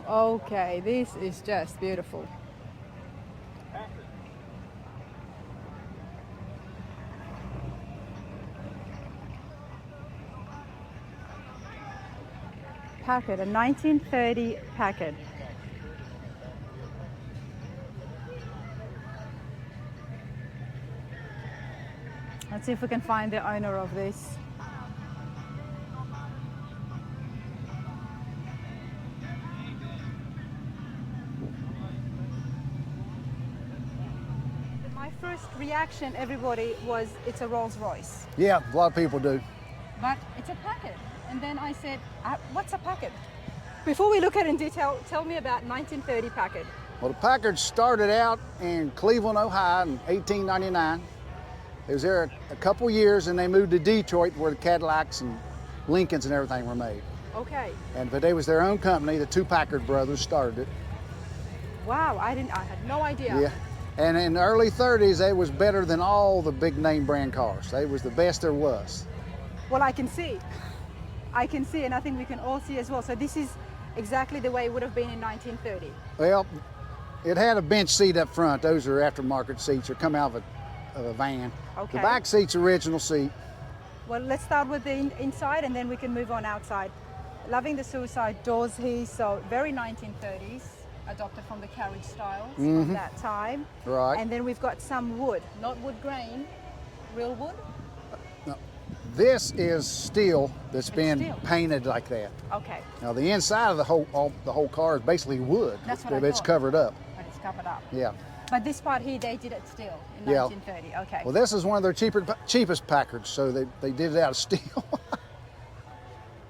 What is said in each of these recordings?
Okay, this is just beautiful. Packard, a 1930 Packard. Let's see if we can find the owner of this. My first reaction, everybody, was it's a Rolls Royce. Yeah, a lot of people do. But it's a Packard. And then I said, what's a Packard? Before we look at it in detail, tell me about 1930 Packard. Well, the Packard started out in Cleveland, Ohio in 1899. It was there a couple years and they moved to Detroit where the Cadillacs and Lincolns and everything were made. Okay. But they was their own company. The two Packard brothers started it. Wow, I had no idea. Yeah. And in the early 30s, they was better than all the big name brand cars. They was the best there was. Well, I can see, and I think we can all see as well. So this is exactly the way it would have been in 1930. Well, it had a bench seat up front. Those are aftermarket seats or come out of a van. Okay. The back seat's original seat. Well, let's start with the inside and then we can move on outside. Loving the suicide doors here, so very 1930s, adopted from the carriage styles from that time. Right. And then we've got some wood, not wood grain, real wood. This is steel that's been steel. painted like that. Okay. Now the inside of the whole car is basically wood. That's what I It's thought. covered up. But it's covered up. Yeah. But this part here, they did it steel in Yeah. 1930. Okay. Well, this is one of their cheapest Packards, so they did it out of steel.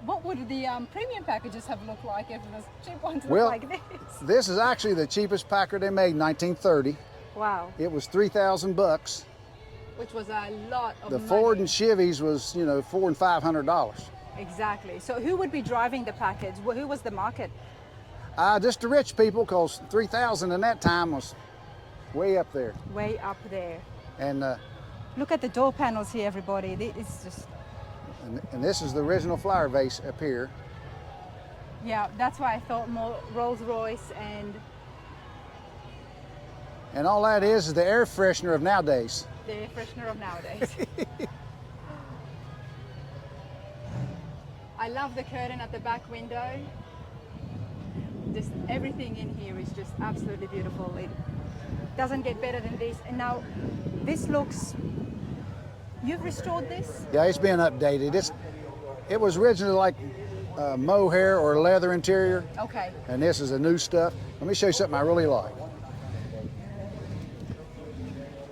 What would the premium packages have looked like if the cheap ones looked Well, like this? This is actually the cheapest Packard they made in 1930. Wow. It was $3,000. Which was a lot of The money. Ford and Chevys was, $400 and $500. Exactly. So who would be driving the Packards? Who was the market? Just the rich people, because 3,000 in that time was way up there. Way up there. And Look at the door panels here, everybody. It's just, and this is the original flower vase up here. yeah, that's why I thought more Rolls Royce And all that is the air freshener of nowadays. the air freshener of nowadays. I love the curtain at the back window. Just everything in here is just absolutely beautiful. It doesn't get better than this. And now this looks, you've restored this? Yeah, it's been updated. It was originally like mohair or leather interior, Okay. and this is the new stuff. Let me show you something I really like.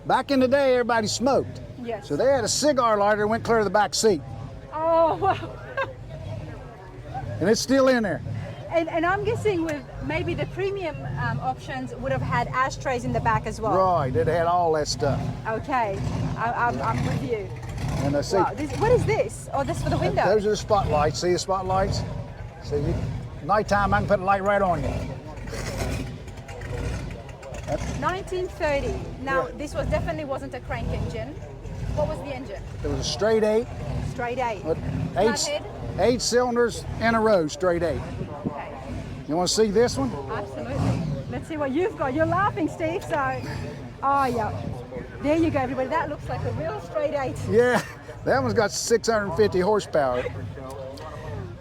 Back in the day, everybody smoked. Yes. So they had a cigar lighter that went clear to the back seat, Oh, wow. and it's still in there. And I'm guessing with maybe the premium options would have had ashtrays in the back as well. Right, it had all that stuff. Okay, I'm with you. And the seat, Wow, what is this? Oh, this for the window. those are the spotlights. See the spotlights? See, nighttime I can put a light right on you. 1930. Now, Yeah. this definitely wasn't a crank engine. What was the engine? It was a straight 8, Straight 8. with Flathead? 8 cylinders in a row, straight 8. Okay, You want to see this one? absolutely. Let's see what you've got. You're laughing, Steve, so... Oh, yeah. There you go, everybody. That looks like a real straight 8. Yeah, that one's got 650 horsepower.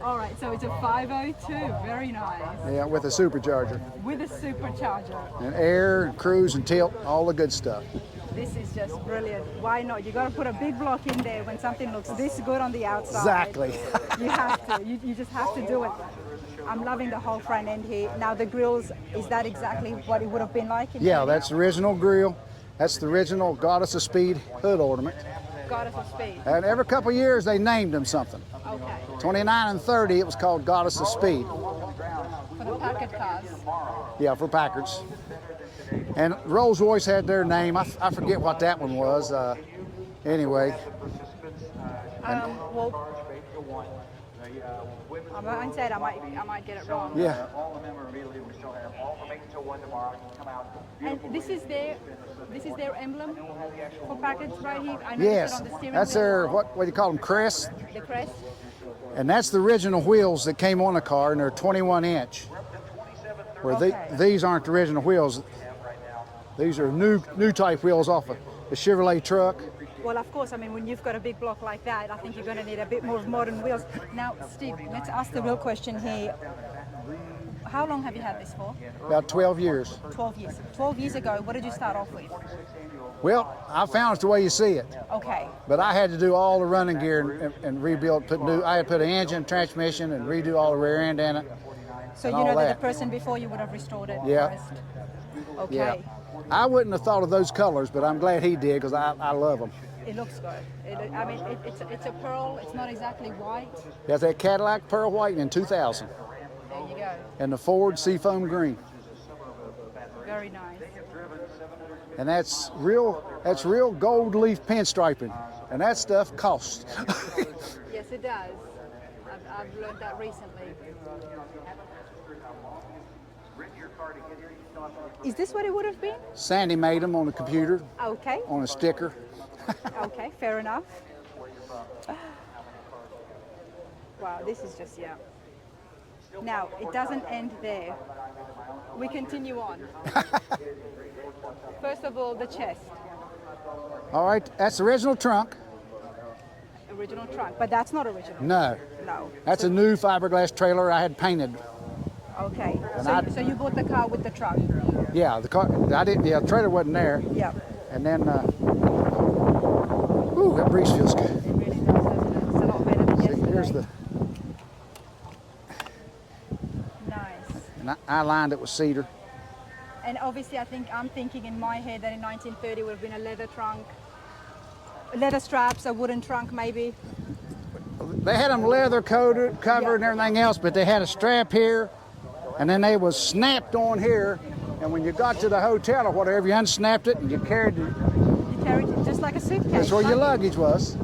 All right, so it's a 502. Very nice. Yeah, with a supercharger. With a supercharger. And air, cruise, and tilt, all the good stuff. This is just brilliant. Why not? You got to put a big block in there when something looks this good on the outside. Exactly. You have to. You just have to do it. I'm loving the whole front end here. Now the grills, is that exactly what it would have been like? Yeah, that's the original grill. That's the original Goddess of Speed hood ornament. Goddess of Speed. And every couple of years they named them something. Okay. 29 and 30 it was called Goddess of Speed. For the Packard cars. Yeah, for Packards. And Rolls Royce had their name. I forget what that one was. Anyway. Well, I said I might get it wrong. Yeah. And this is their emblem for Packards right here. I noticed Yes. it on the steering That's wheel. their, what do you call them, crest? The crest. And that's the original wheels that came on the car, and they're 21 inch. Where Okay. these aren't the original wheels. These are new type wheels off a Chevrolet truck. Well, of course, I mean, when you've got a big block like that, I think you're going to need a bit more modern wheels. Now, Steve, let's ask the real question here. How long have you had this for? About 12 years. 12 years. 12 years ago, what did you start off with? Well, I found it's the way you see it. Okay. But I had to do all the running gear and rebuild, I had to put an engine, transmission, and redo all the rear end in it. So and you know all that the person before you would have restored it Yeah. first? Okay. Yeah. I wouldn't have thought of those colors, but I'm glad he did because I love them. It looks good. I mean, it's a pearl. It's not exactly white. Got that Cadillac Pearl White in 2000 There you go. and the Ford Seafoam Green. Very nice. And that's real gold leaf pinstriping. And that stuff costs. Yes, it does. I've learned that recently. Is this what it would have been? Sandy made them on the computer, Okay. on a sticker. Okay, fair enough. Wow, this is just, yeah. Now, it doesn't end there. We continue on. First of all, the chest, All right, that's the original trunk. original trunk, but that's not original. No, No. that's a new fiberglass trailer I had painted. Okay, And so you bought the car with the trunk. Yeah, the car, the trailer wasn't there. Yeah, And then, ooh, that breeze feels good. it really does, doesn't it? It's a lot better than yesterday. Here's the, Nice. and I lined it with cedar. And obviously, I'm thinking in my head that in 1930 would have been a leather trunk, leather straps, a wooden trunk maybe. They had them leather covered Yeah. and everything else, but they had a strap here, and then they was snapped on here. And when you got to the hotel or whatever, you unsnapped it and you carried it. You carried it just like a suitcase. That's where your luggage was.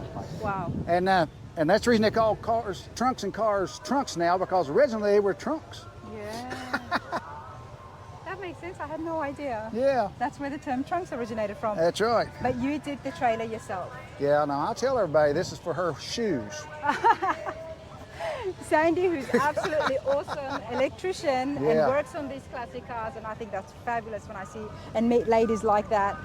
Wow. And that's the reason they call cars, trunks and cars trunks now, because originally they were trunks. Yeah. That makes sense. I had no idea. Yeah, That's where the term trunks originated from. that's right. But you did the trailer yourself. Yeah, no, I tell everybody this is for her shoes. Sandy, who's absolutely awesome electrician and Yeah. works on these classic cars, and I think that's fabulous when I see and meet ladies like that.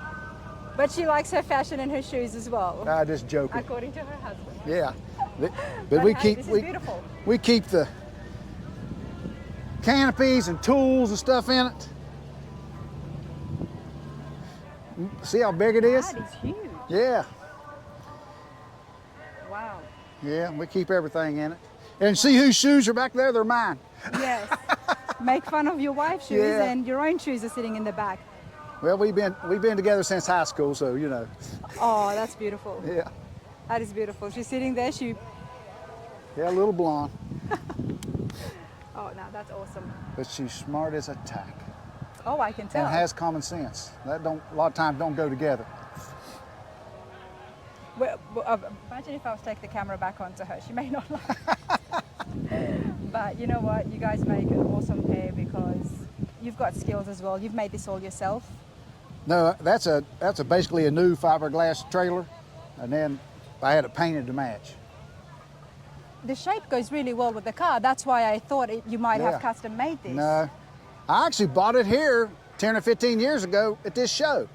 But she likes her fashion and her shoes as well, I just joking. according to her husband. Yeah, but But we hey, keep this is beautiful. we keep the canopies and tools and stuff in it. See how big it is? That is huge. Yeah, Wow. yeah, we keep everything in it. And see whose shoes are back there? They're mine. Yes. Make fun of your wife's shoes, Yeah. and your own shoes are sitting in the back. Well, we've been together since high school, so you know. Oh, that's beautiful. Yeah, That is beautiful. She's sitting there. yeah, a little blonde, Oh, no, that's awesome. but she's smart as a tack Oh, I can tell. and has common sense. That don't a lot of times don't go together. Well, imagine if I was to take the camera back onto her. She may not like it. But you know what? You guys make an awesome pair because you've got skills as well. You've made this all yourself. No, that's basically a new fiberglass trailer, and then I had it painted to match. The shape goes really well with the car. That's why I thought you might Yeah. have custom made this. No, I actually bought it here 10 or 15 years ago at this show,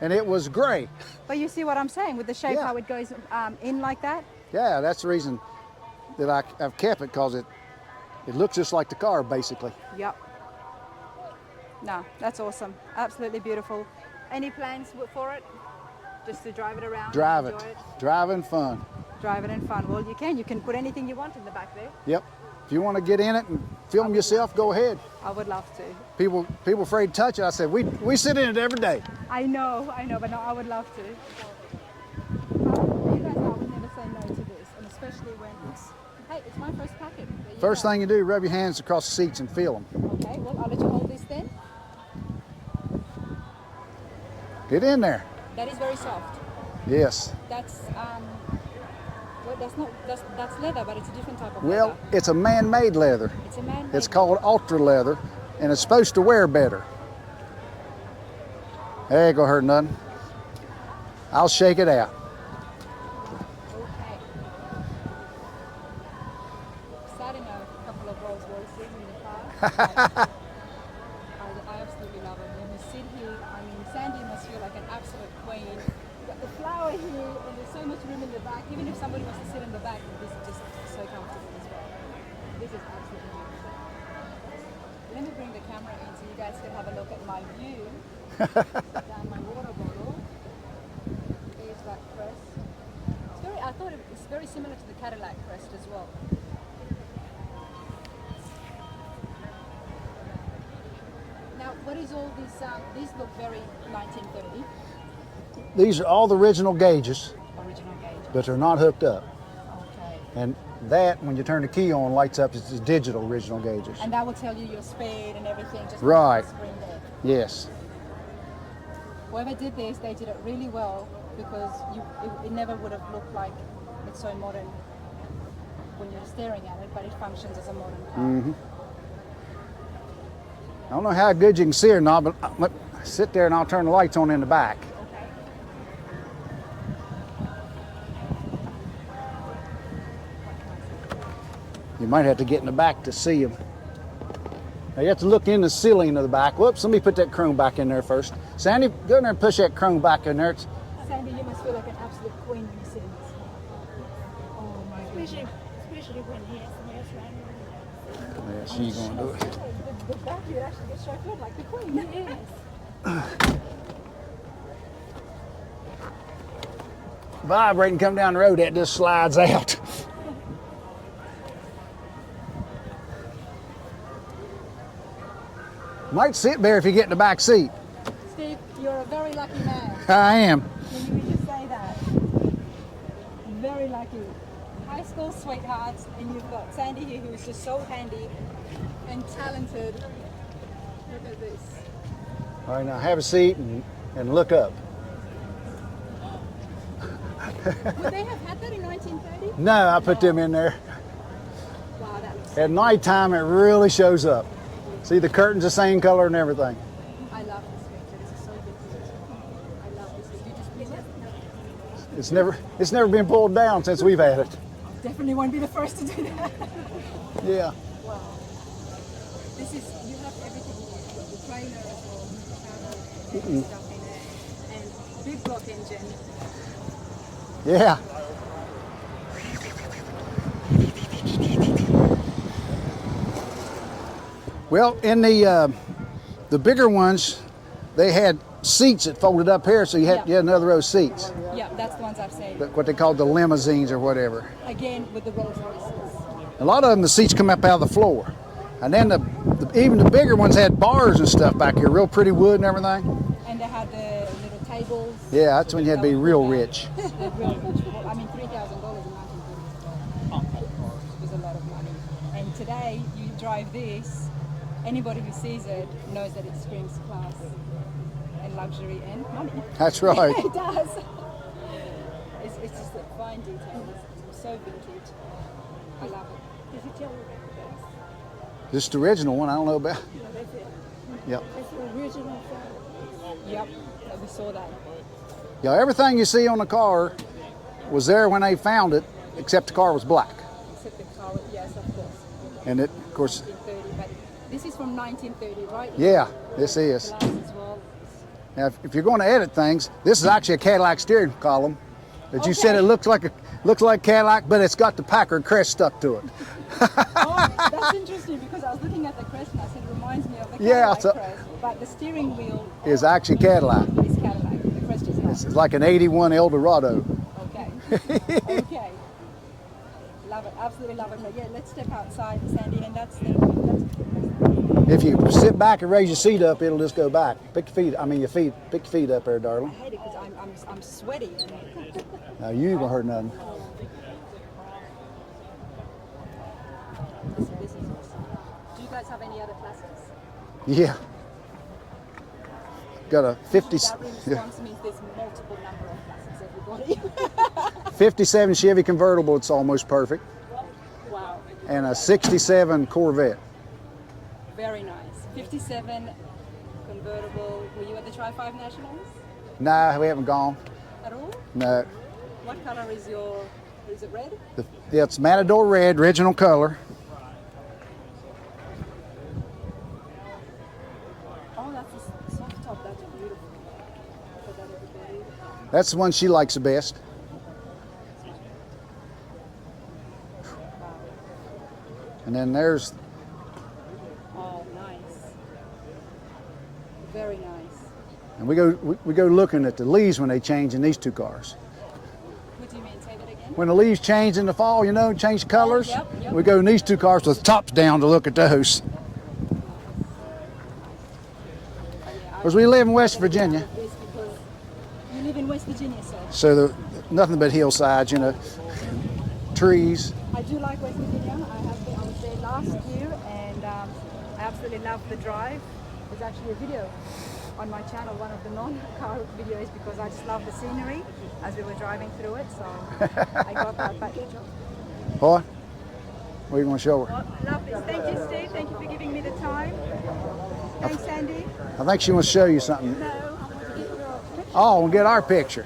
and it was gray. But you see what I'm saying with the shape, Yeah. how it goes in like that? Yeah, that's the reason that I've kept it, because it looks just like the car basically. Yep. No, that's awesome. Absolutely beautiful. Any plans for it? Just to drive it around? Drive and it, enjoy it? driving fun. Drive it in fun. Well, you can. You can put anything you want in the back there. Yep. If you want to get in it and film yourself, go ahead. I would love to. People afraid to touch it. I said we sit in it every day. I know, but no, I would love to. You guys know I would never say no to this, and especially when it's my first packet. There you First go. thing you do, rub your hands across the seats and feel them. Okay, well, I'll let you hold this then. Get in there. That is very soft. Yes. That's well, that's leather, but it's a different type of Well, leather. it's a man-made leather. It's a man. It's called ultra leather, and it's supposed to wear better. There ain't gonna hurt nothing. I'll shake it out. Okay. Sat in a couple of Rolls Royces in the car. room in the back. Even if somebody wants to sit in the back, this is just so comfortable as well. This is absolutely beautiful. Let me bring the camera in so you guys can have a look at my view. Down my water bottle. There's that crest. I thought it's very similar to the Cadillac crest as well. Now, what is all this? These look very 1930. These are all the original gauges, Original gauge. but they're not hooked up. Okay. And that, when you turn the key on, lights up as digital original gauges. And that will tell you your speed and everything. Just Right. on the screen there. Yes. Whoever did this, they did it really well because it never would have looked like it's so modern when you're staring at it, but it functions as a modern car. Mm-hmm. I don't know how good you can see or not, but sit there and I'll turn the lights on in the back. Okay. You might have to get in the back to see them. Now you have to look in the ceiling of the back. Whoops, let me put that chrome back in there first. Sandy, go in there and push that chrome back in there. Sandy, you must feel like an absolute queen when you sit in this car. Oh my goodness. Especially when he has the mask around. Yeah, she ain't gonna do it. The back, you actually get chauffeured like the queen. Yes. Vibrating, come down the road, that just slides out. Might sit there if you get in the back seat. Steve, you're a very lucky man. I am. Can you just say that? Very lucky. High school sweethearts, and you've got Sandy here who's just so handy and talented. Look at this. All right, now have a seat and look up. Would they have had that in 1930? No, I put them in there. Wow, that looks At nighttime, it really shows up. See, the curtains the same color and everything. I love this picture. This is so good. I love this. Did you just please it? It's never been pulled down since we've had it. Definitely won't be the first to do that. Yeah. Wow. This is, you have everything here. The trailer as well, the stuff in there. And big block engine. Yeah. Well, in the bigger ones, they had seats that folded up here, so you had another row of seats. Yeah, that's the ones I've seen. What they called the limousines or whatever. Again, with the Rolls Royces. A lot of them, the seats come up out of the floor. And then even the bigger ones had bars and stuff back here, real pretty wood and everything. And they had the little tables. Yeah, that's when you had to be real rich. They're real rich. Well, I mean, $3,000 in 1930 was a lot of money. And today, you drive this, anybody who sees it knows that it screams class and luxury and money. That's right. It does. It's just a fine detail. It's so vintage. I love it. Does it tell you This is the original one, I don't know about. that's it? Yep. That's the original photo. Yep, we saw that. Yeah, everything you see on the car was there when they found it, except the car was black. Except the car, yes, of course. And it, of course, 1930, but this is from 1930, right? yeah, this is. Glass as well. Now, if you're going to edit things, this is actually a Cadillac steering column. That you said Okay. it looks like Cadillac, but it's got the Packard crest stuck to it. Oh, that's interesting because I was looking at the crest and I said it reminds me of the Yeah, Cadillac so- crest, but the steering wheel It's actually Cadillac. is Cadillac. The crest is not. It's like an 81 Eldorado. Okay. Okay. Love it. Absolutely love it. But yeah, let's step outside, Sandy, and that's If you sit back and raise your seat up, it'll just go back. Pick your feet up there, I darling. hate it because I'm sweaty. Now you ain't gonna hurt nothing. This is awesome. Do you guys have any other classics? Yeah. Got a 50, That response means there's multiple number of classics, everybody. 57 Chevy convertible, it's almost perfect. Wow. And a 67 Corvette. Very nice. 57 convertible. Were you at the Tri-5 Nationals Nah, we haven't gone. at all? No. What color is is it red? It's Matador red, original color. Oh, that's a soft top. That's beautiful. For that, everybody. That's the one she likes the best. And then there's, Oh, nice. Very nice. and we go looking at the leaves when they change in these two cars. What do you mean? Say that again? When the leaves change in the fall, you know, change colors. yep, yep. We go in these two cars with tops down to look at those. Because we live in West Virginia, Because you live in West Virginia, sir. so nothing but hillsides, you know, trees. I do like West Virginia. I was there last year, and I absolutely love the drive. There's actually a video on my channel, one of the non-car videos, because I just love the scenery as we were driving through it. So I got that. But What? What are you going to show her? well, love this. Thank you, Steve. Thank you for giving me the time. Thanks, Sandy. I think she wants to show you something. No, I want to get your picture. Oh, we'll get our picture.